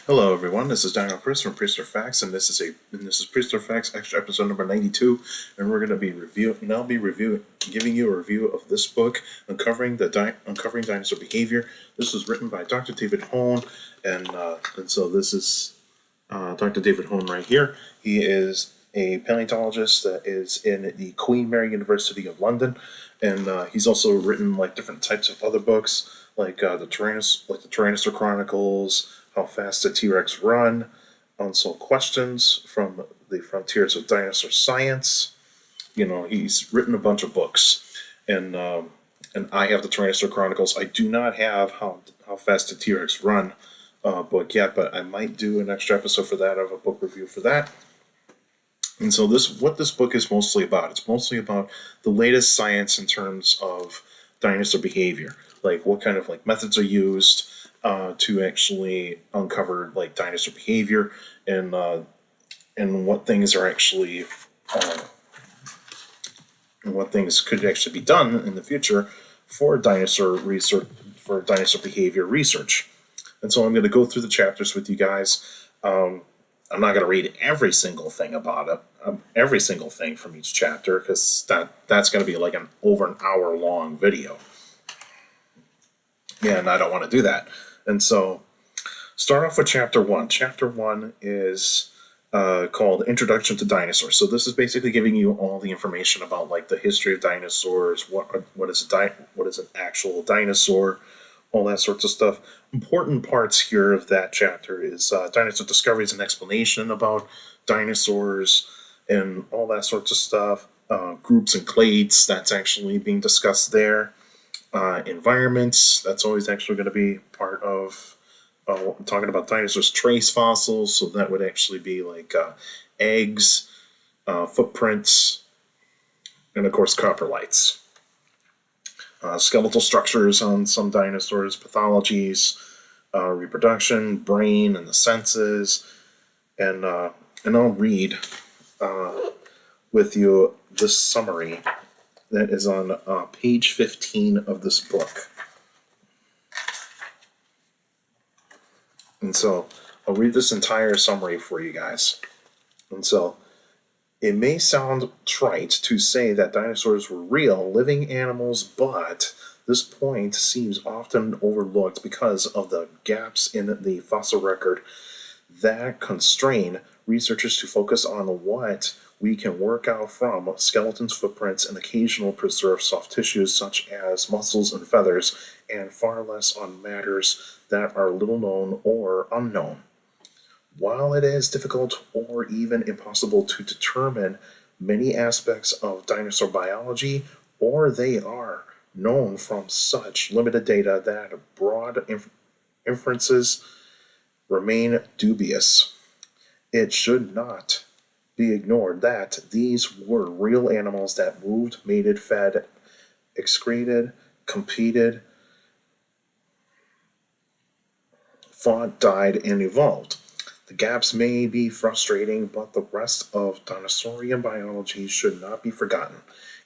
Hello, everyone. This is Dino Chris from Prehistoric Facts, and this is Prehistoric Facts extra episode number 92, and we're going to be giving you a review of this book, Uncovering Dinosaur Behavior. This was written by Dr. David Hone, and so this is Dr. David Hone right here. He is a paleontologist that is in the Queen Mary University of London, and he's also written like different types of other books, like the Tyrannosaur Chronicles, How Fast Did T-Rex Run, Unsolved Questions from the Frontiers of Dinosaur Science. You know, he's written a bunch of books, and I have the Tyrannosaur Chronicles. I do not have How Fast Did T-Rex Run book yet, but I might do an extra episode for that, of a book review for that. And so what this book is mostly about. It's mostly about the latest science in terms of dinosaur behavior, like what kind of like methods are used to actually uncover like dinosaur behavior, and what things are actually and what things could actually be done in the future for dinosaur research, for dinosaur behavior research. And so I'm going to go through the chapters with you guys. I'm not going to read every single thing about it, every single thing from each chapter, because that's going to be like over an hour long video. Yeah, and I don't want to do that. And so, start off with chapter 1. Chapter 1 is called Introduction to Dinosaurs. So this is basically giving you all the information about like the history of dinosaurs, what is an actual dinosaur, all that sorts of stuff. Important parts here of that chapter is dinosaur discoveries and explanation about dinosaurs and all that sorts of stuff. Groups and clades, that's actually being discussed there. Environments, that's always actually going to be part of talking about dinosaurs. Trace fossils, so that would actually be like eggs, footprints, and of course coprolites. Skeletal structures on some dinosaurs, pathologies, reproduction, brain, and the senses, and I'll read with you this summary that is on page 15 of this book. And so I'll read this entire summary for you guys. And so, it may sound trite to say that dinosaurs were real, living animals, but this point seems often overlooked because of the gaps in the fossil record that constrain researchers to focus on what we can work out from skeletons, footprints, and occasional preserved soft tissues such as muscles and feathers, and far less on matters that are little known or unknown. While it is difficult or even impossible to determine many aspects of dinosaur biology, or they are known from such limited data that broad inferences remain dubious, it should not be ignored that these were real animals that moved, mated, fed, excreted, competed, fought, died, and evolved. The gaps may be frustrating, but the rest of dinosaurian biology should not be forgotten,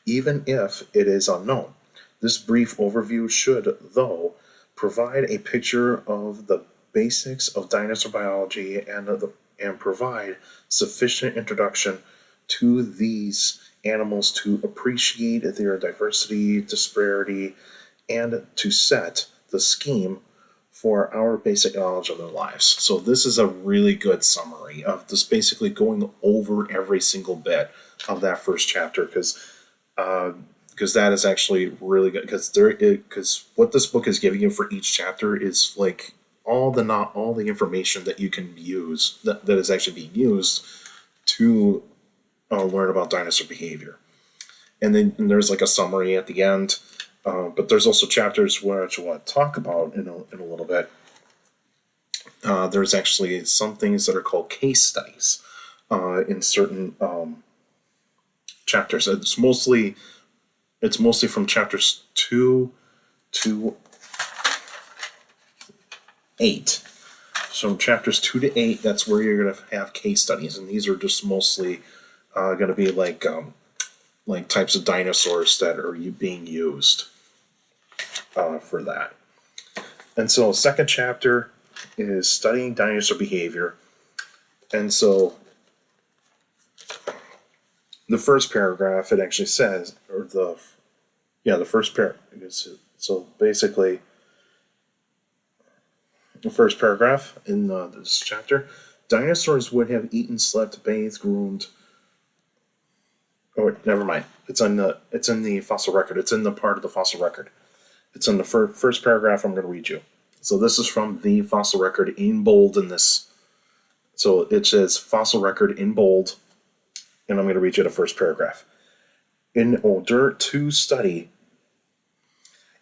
even if it is unknown. This brief overview should, though, provide a picture of the basics of dinosaur biology and provide sufficient introduction to these animals to appreciate their diversity, disparity, and to set the scheme for our basic knowledge of their lives. So this is a really good summary of this, basically going over every single bit of that first chapter, because that is actually really good, because what this book is giving you for each chapter is like all the information that you can use that is actually being used to learn about dinosaur behavior. And then there's like a summary at the end. But there's also chapters which I want to talk about in a little bit. There's actually some things that are called case studies in certain chapters. It's mostly from chapters 2 to 8. So chapters 2 to 8, that's where you're going to have case studies, and these are just mostly going to be like types of dinosaurs that are being used for that. And so second chapter is studying dinosaur behavior. And so the first paragraph, it actually says, or the first paragraph. So basically, the first paragraph in this chapter, dinosaurs would have eaten, slept, bathed, groomed. Oh, never mind. It's in the fossil record. It's in the part of the fossil record. It's in the first paragraph I'm going to read you. So this is from the fossil record in bold in this. So it says fossil record in bold, and I'm going to read you the first paragraph. In order to study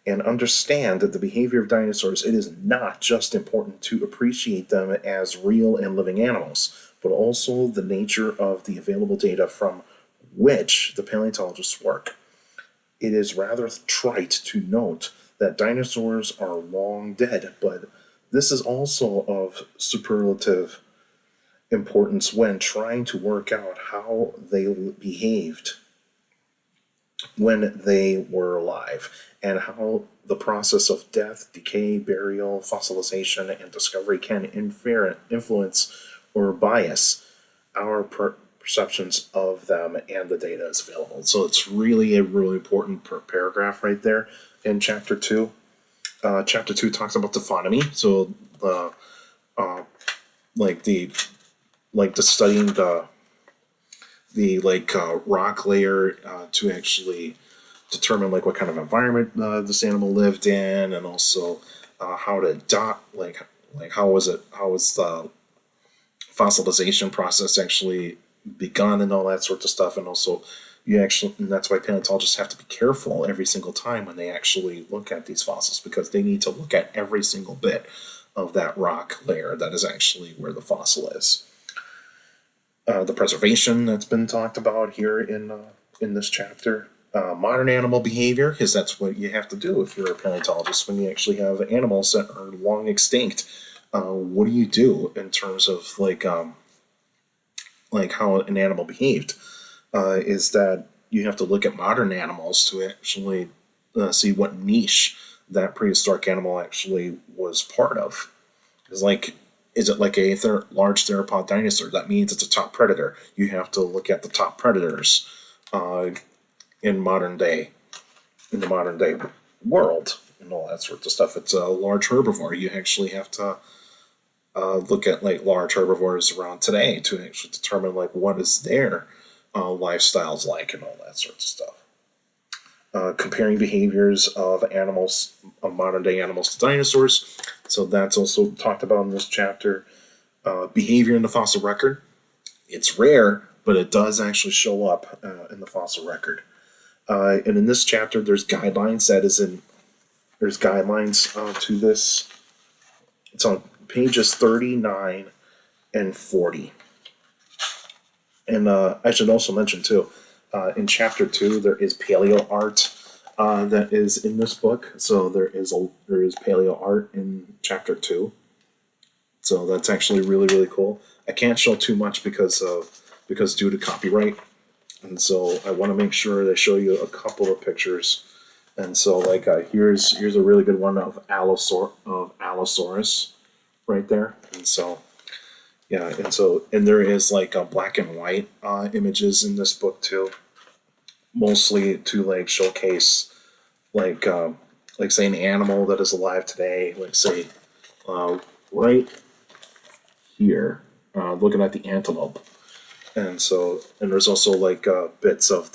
and understand the behavior of dinosaurs, it is not just important to appreciate them as real and living animals, but also the nature of the available data from which the paleontologists work. It is rather trite to note that dinosaurs are long dead, but this is also of superlative importance when trying to work out how they behaved when they were alive, and how the process of death, decay, burial, fossilization, and discovery can influence or bias our perceptions of them and the data is available. So it's really a really important paragraph right there in chapter 2. Chapter 2 talks about taphonomy, so the studying the rock layer to actually determine like what kind of environment this animal lived in, and also how to how was the fossilization process actually begun and all that sort of stuff. And also and that's why paleontologists have to be careful every single time when they actually look at these fossils, because they need to look at every single bit of that rock layer that is actually where the fossil is. The preservation that's been talked about here in this chapter. Modern animal behavior, because that's what you have to do if you're a paleontologist when you actually have animals that are long extinct. What do you do in terms of how an animal behaved? Is that you have to look at modern animals to actually see what niche that prehistoric animal actually was part of. Is it like a large theropod dinosaur? That means it's a top predator. You have to look at the top predators in the modern day world and all that sort of stuff. It's a large herbivore. You actually have to look at large herbivores around today to actually determine what is their lifestyles like and all that sort of stuff. Comparing behaviors of modern day animals to dinosaurs. So that's also talked about in this chapter. Behavior in the fossil record. It's rare, but it does actually show up in the fossil record. And in this chapter, there's guidelines to this. It's on pages 39 and 40. And I should also mention too, in chapter 2, there is paleo art that is in this book. So there is paleo art in chapter 2. So that's actually really, really cool. I can't show too much because due to copyright. And so I want to make sure they show you a couple of pictures. And so here's a really good one of Allosaurus right there. And so yeah, and there is black and white images in this book too, mostly to showcase say an animal that is alive today, say right here, looking at the antelope. And there's also bits of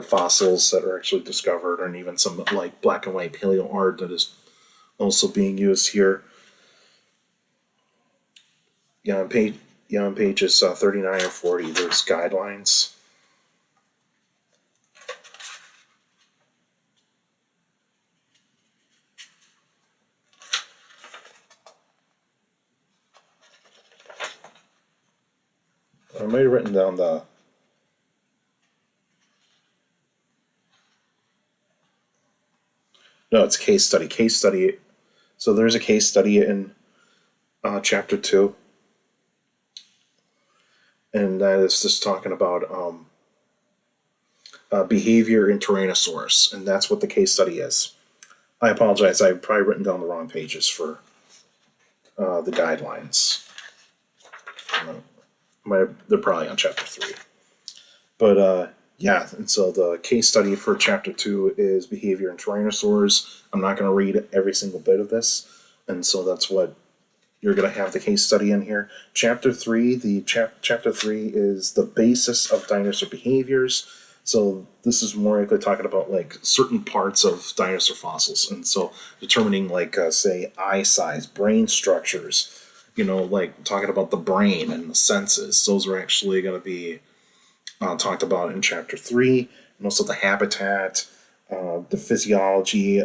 fossils that are actually discovered, and even some black and white paleo art that is also being used here. On pages 39 and 40, there's guidelines. I might have written down no, it's case study. Case study. So there's a case study in chapter 2. And that is just talking about behavior in Tyrannosaurus. And that's what the case study is. I apologize. I've probably written down the wrong pages for the guidelines. They're probably on chapter 3. But yeah, and so the case study for chapter 2 is behavior in tyrannosaurs. I'm not going to read every single bit of this, and so that's what you're going to have the case study in here. Chapter 3, chapter 3 is the basis of dinosaur behaviors. So this is more likely talking about like certain parts of dinosaur fossils, and so determining like say eye size, brain structures, like talking about the brain and the senses. Those are actually going to be talked about in chapter 3, and also the habitat, the physiology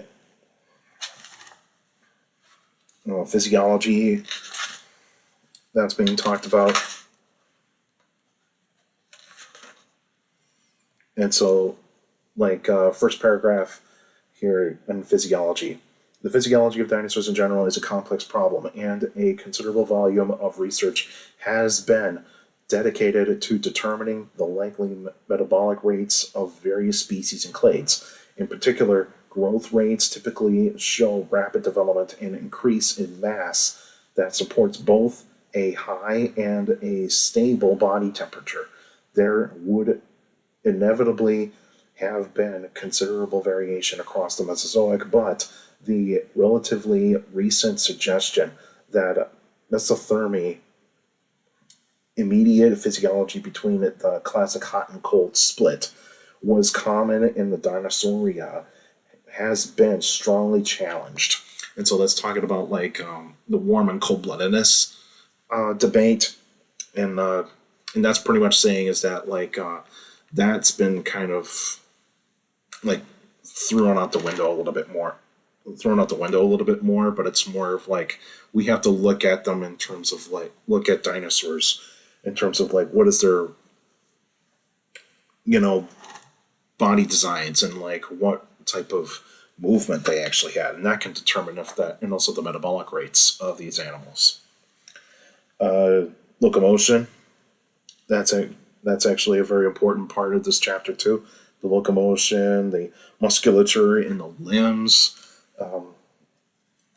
that's being talked about. And so, like, first paragraph here in physiology. The physiology of dinosaurs in general is a complex problem, and a considerable volume of research has been dedicated to determining the likely metabolic rates of various species and clades. In particular, growth rates typically show rapid development and increase in mass that supports both a high and a stable body temperature. There would inevitably have been considerable variation across the Mesozoic, but the relatively recent suggestion that mesothermy, immediate physiology between the classic hot and cold split, was common in the Dinosauria has been strongly challenged. And so that's talking about like the warm and cold-bloodedness debate, and that's pretty much saying is that like that's been kind of like thrown out the window a little bit more. But it's more of like we have to look at them in terms of like look at dinosaurs in terms of like what is their body designs and like what type of movement they actually had, and that can determine if that, and also the metabolic rates of these animals. Locomotion, that's actually a very important part of this chapter too. The locomotion, the musculature in the limbs.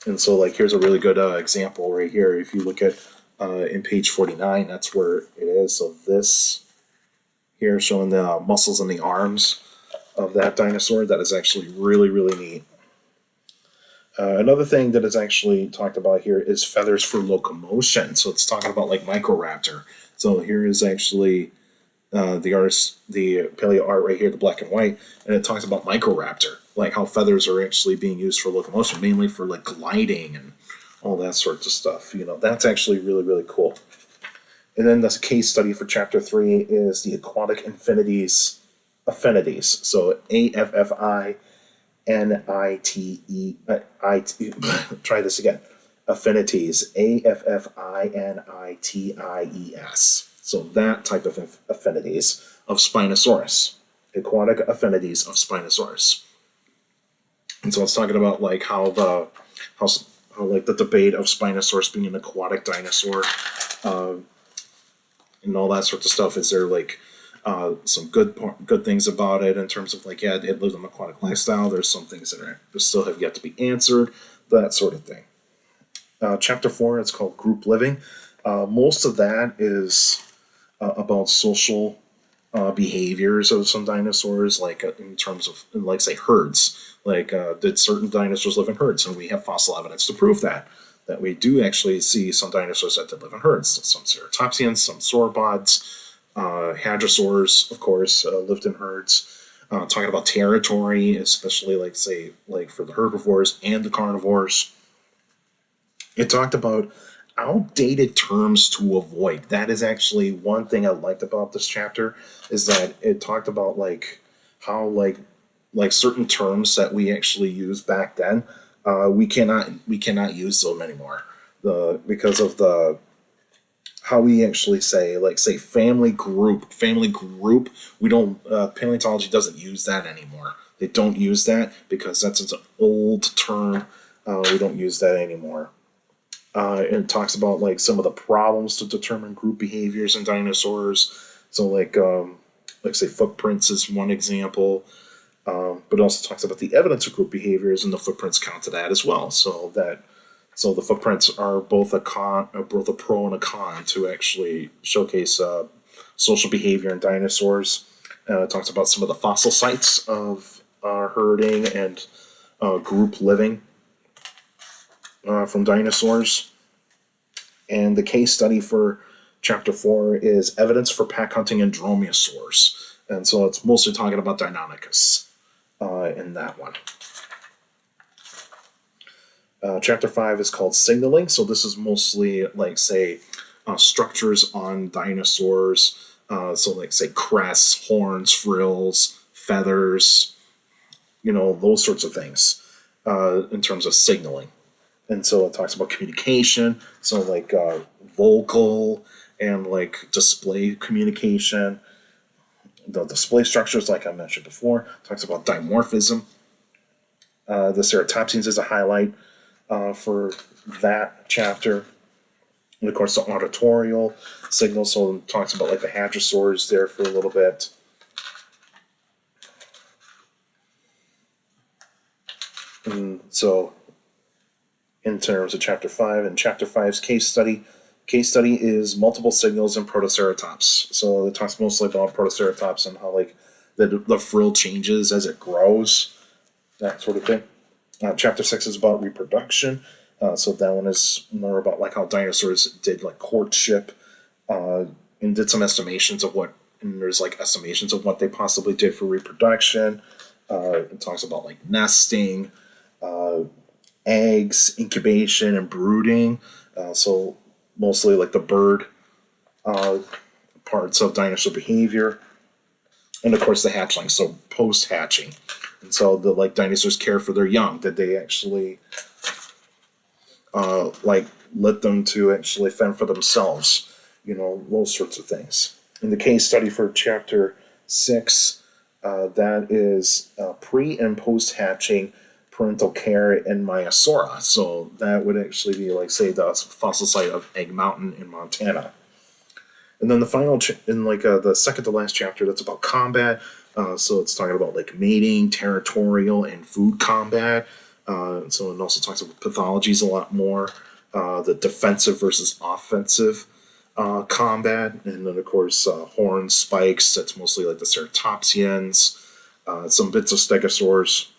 And so like here's a really good example right here. If you look at in page 49, that's where it is. So this here showing the muscles in the arms of that dinosaur, that is actually really, really neat. Another thing that is actually talked about here is feathers for locomotion. So it's talking about like Microraptor. So here is actually the paleo art right here, the black and white, and it talks about Microraptor, like how feathers are actually being used for locomotion, mainly for like gliding and all that sorts of stuff. That's actually really, really cool. And then the case study for chapter 3 is the aquatic affinities. So AFFINITE. Try this again. Affinities. AFFINITIES. So that type of affinities of Spinosaurus. Aquatic affinities of Spinosaurus. And so it's talking about like how like the debate of Spinosaurus being an aquatic dinosaur, and all that sort of stuff. Is there like some good things about it in terms of like, yeah, it lives an aquatic lifestyle. There's some things that still have yet to be answered, that sort of thing. Chapter 4, it's called Group Living. Most of that is about social behaviors of some dinosaurs, like in terms of like say herds. Like did certain dinosaurs live in herds? And we have fossil evidence to prove that we do actually see some dinosaurs that did live in herds. Some ceratopsians, some sauropods. Hadrosaurs, of course, lived in herds. Talking about territory, especially like say like for the herbivores and the carnivores. It talked about outdated terms to avoid. That is actually one thing I liked about this chapter, is that it talked about like how like certain terms that we actually used back then, we cannot use them anymore. Because of the how we actually say family group. We don't, paleontology doesn't use that anymore. They don't use that because that's an old term. We don't use that anymore. It talks about like some of the problems to determine group behaviors in dinosaurs. So like say footprints is one example. But it also talks about the evidence of group behaviors, and the footprints count to that as well. So that So the footprints are both both a pro and a con to actually showcase social behavior in dinosaurs. It talks about some of the fossil sites of herding and group living from dinosaurs. And the case study for chapter 4 is evidence for pack hunting in dromaeosaurs. And so it's mostly talking about Deinonychus in that one. Chapter 5 is called signaling. So this is mostly like, say, structures on dinosaurs. So like, say, crests, horns, frills, feathers, those sorts of things in terms of signaling. And so it talks about communication, so like vocal and like display communication. The display structures, like I mentioned before, talks about dimorphism. The ceratopsians is a highlight for that chapter. And of course, the auditorial signal, so it talks about like the hadrosaurs there for a little bit. And so in terms of chapter 5, and chapter 5's case study is multiple signals in Protoceratops. So it talks mostly about Protoceratops and how like the frill changes as it grows, that sort of thing. Chapter 6 is about reproduction. So that one is more about like how dinosaurs did like courtship and did some estimations of and there's like estimations of what they possibly did for reproduction. It talks about like nesting, eggs, incubation, and brooding. So mostly like the bird parts of dinosaur behavior. And of course the hatchling, so post-hatching. And so the like dinosaurs care for their young. Did they actually like let them to actually fend for themselves? Those sorts of things. In the case study for chapter 6, that is pre and post-hatching parental care in Maiasaura. So that would actually be like, say, the fossil site of Egg Mountain in Montana. And then the final, the second to last chapter, that's about combat. So it's talking about like mating, territorial, and food combat. So it also talks about pathologies a lot more. The defensive versus offensive combat. And then, of course, horns, spikes. That's mostly like the ceratopsians. Some bits of stegosaurs.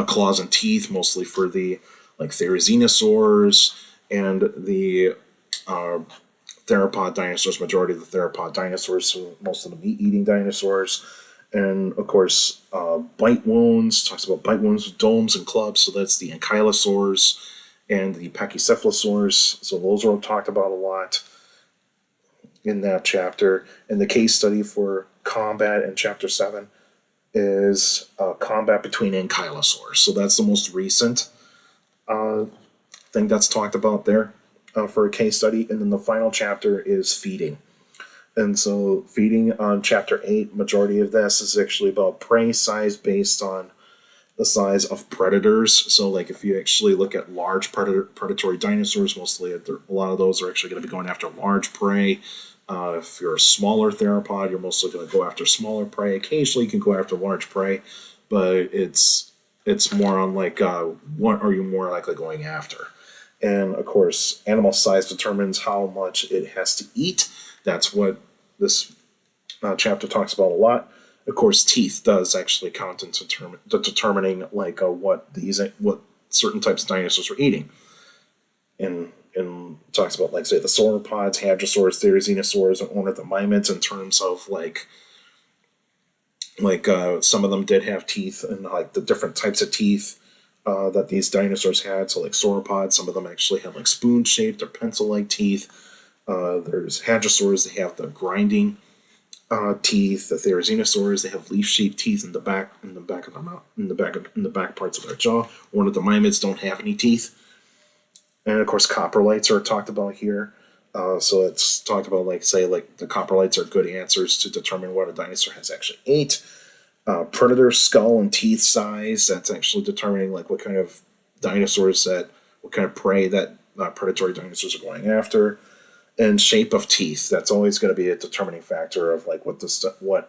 Claws and teeth, mostly for the like therizinosaurs and the theropod dinosaurs, majority of the theropod dinosaurs, so most of the meat-eating dinosaurs. And of course, bite wounds, talks about bite wounds with domes and clubs, so that's the ankylosaurs and the pachycephalosaurs. So those are talked about a lot in that chapter. And the case study for combat in chapter 7 is combat between ankylosaurs. So that's the most recent thing that's talked about there for a case study. And then the final chapter is feeding. And so feeding on chapter 8, majority of this is actually about prey size based on the size of predators. So like if you actually look at large predatory dinosaurs, mostly a lot of those are actually going to be going after large prey. If you're a smaller theropod, you're mostly going to go after smaller prey. Occasionally, you can go after large prey, but it's more on like what are you more likely going after? And of course, animal size determines how much it has to eat. That's what this chapter talks about a lot. Of course, teeth does actually count in determining like what certain types of dinosaurs are eating. And talks about, like, say, the sauropods, hadrosaurs, therizinosaurs, and ornithomimids in terms of, like some of them did have teeth, and, like, the different types of teeth that these dinosaurs had. So, like, sauropods, some of them actually have, like, spoon-shaped or pencil-like teeth. There's hadrosaurs, they have the grinding teeth. The therizinosaurs, they have leaf-shaped teeth in the back of their mouth, in the back parts of their jaw. Ornithomimids don't have any teeth. And of course, coprolites are talked about here. So it's talked about, like, say, like the coprolites are good answers to determine what a dinosaur has actually ate. Predator skull and teeth size, that's actually determining like what kind of what kind of prey that predatory dinosaurs are going after. And shape of teeth, that's always going to be a determining factor of like what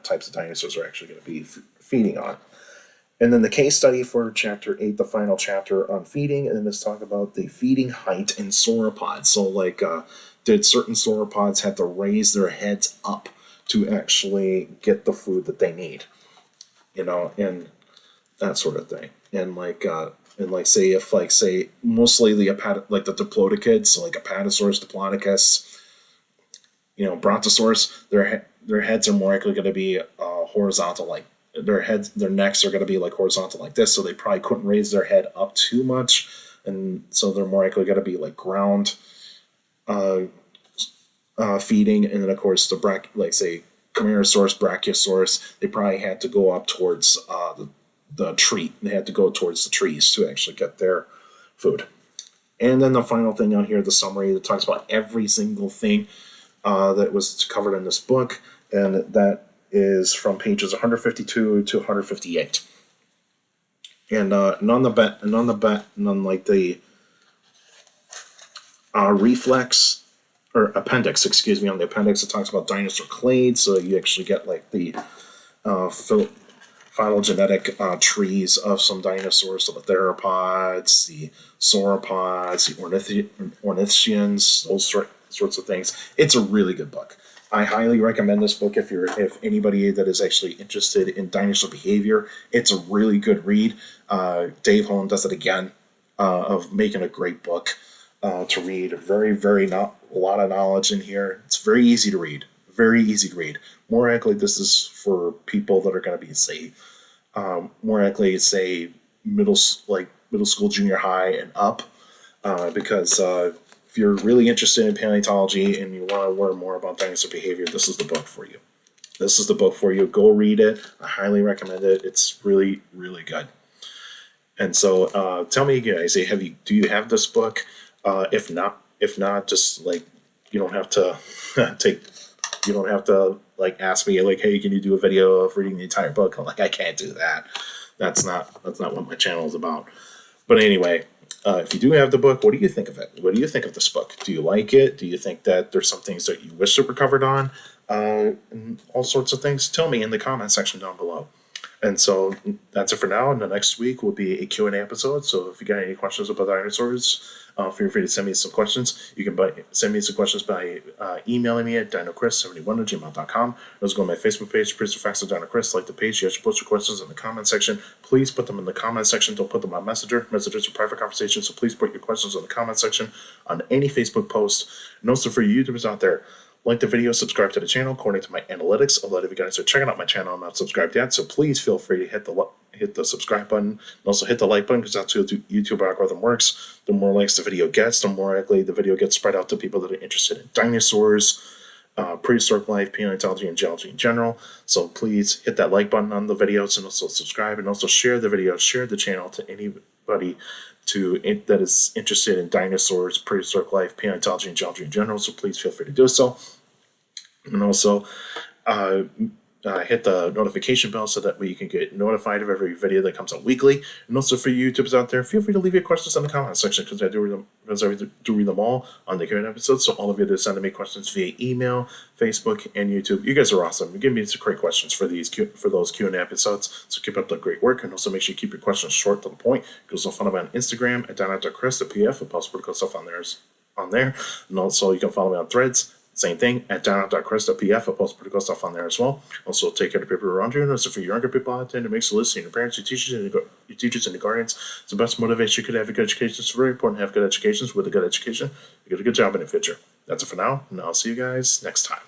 types of dinosaurs are actually going to be feeding on. And then the case study for chapter 8, the final chapter on feeding, and then let's talk about the feeding height in sauropods. So, like, did certain sauropods have to raise their heads up to actually get the food that they need? And that sort of thing. And say if say mostly the the diplodocids, so like Apatosaurus, Diplodocus, Brontosaurus, their heads are more likely going to be horizontal, like their necks are going to be like horizontal like this, so they probably couldn't raise their head up too much, and so they're more likely going to be like ground feeding. And then of course say Camarasaurus, Brachiosaurus, they probably had to go up towards the tree. They had to go towards the trees to actually get their food. And then the final thing on here, the summary that talks about every single thing that was covered in this book, and that is from pages 152 to 158. And on the reflex or appendix, on the appendix, it talks about dinosaur clades. So you actually get like the phylogenetic trees of some dinosaurs, so the theropods, the sauropods, the ornithischians, those sorts of things. It's a really good book. I highly recommend this book if anybody that is actually interested in dinosaur behavior. It's a really good read. Dave Holland does it again of making a great book to read. A lot of knowledge in here. It's very easy to read. Very easy to read. More likely, this is for people that are going to be, say, middle school, junior high, and up, because if you're really interested in paleontology and you want to learn more about dinosaur behavior, this is the book for you. This is the book for you. Go read it. I highly recommend it. It's really, really good. And so, tell me, guys, do you have this book? If not, just like you don't have to ask me like, hey, can you do a video of reading the entire book? I'm like, I can't do that. That's not what my channel is about. But anyway, if you do have the book, what do you think of it? What do you think of this book? Do you like it? Do you think that there's some things that you wish that were covered on? And all sorts of things. Tell me in the comment section down below. And so that's it for now. And the next week will be a Q&A episode. So if you got any questions about dinosaurs, feel free to send me some questions. You can send me some questions by emailing me at dinochrist71@gmail.com. Those go on my Facebook page, Prehistoric Facts of Dino Chris. Like the page, you should post your questions in the comment section. Please put them in the comment section. Don't put them on Messenger. Messengers are private conversations, so please put your questions in the comment section on any Facebook post. And also for you YouTubers out there, like the video, subscribe to the channel. According to my analytics, a lot of you guys are checking out my channel and not subscribed yet, so please feel free to hit the subscribe button and also hit the like button, because that's how the YouTube algorithm works. The more likes the video gets, the more likely the video gets spread out to people that are interested in dinosaurs, prehistoric life, paleontology, and geology in general. So please hit that like button on the videos and also subscribe, and also share the video, share the channel to anybody that is interested in dinosaurs, prehistoric life, paleontology, and geology in general. So please feel free to do so. And also hit the notification bell so that way you can get notified of every video that comes out weekly. And also for you YouTubers out there, feel free to leave your questions in the comment section, because I do read them all on the Q&A episodes. So all of you that send me questions via email, Facebook, and YouTube, you guys are awesome. You give me some great questions for those Q&A episodes. So keep up the great work, and also make sure you keep your questions short to the point. You can also follow me on Instagram at dino.chris, the PF, and post political stuff on there. And also you can follow me on Threads. Same thing at dino.chris.pf. I post pretty cool stuff on there as well. Also, take care of the people around you. And also, for your younger people out there, it makes you listen. Your parents, your teachers, and your guardians. It's the best motivation you could have a good education. It's very important to have good educations. With a good education, you get a good job in the future. That's it for now, and I'll see you guys next time.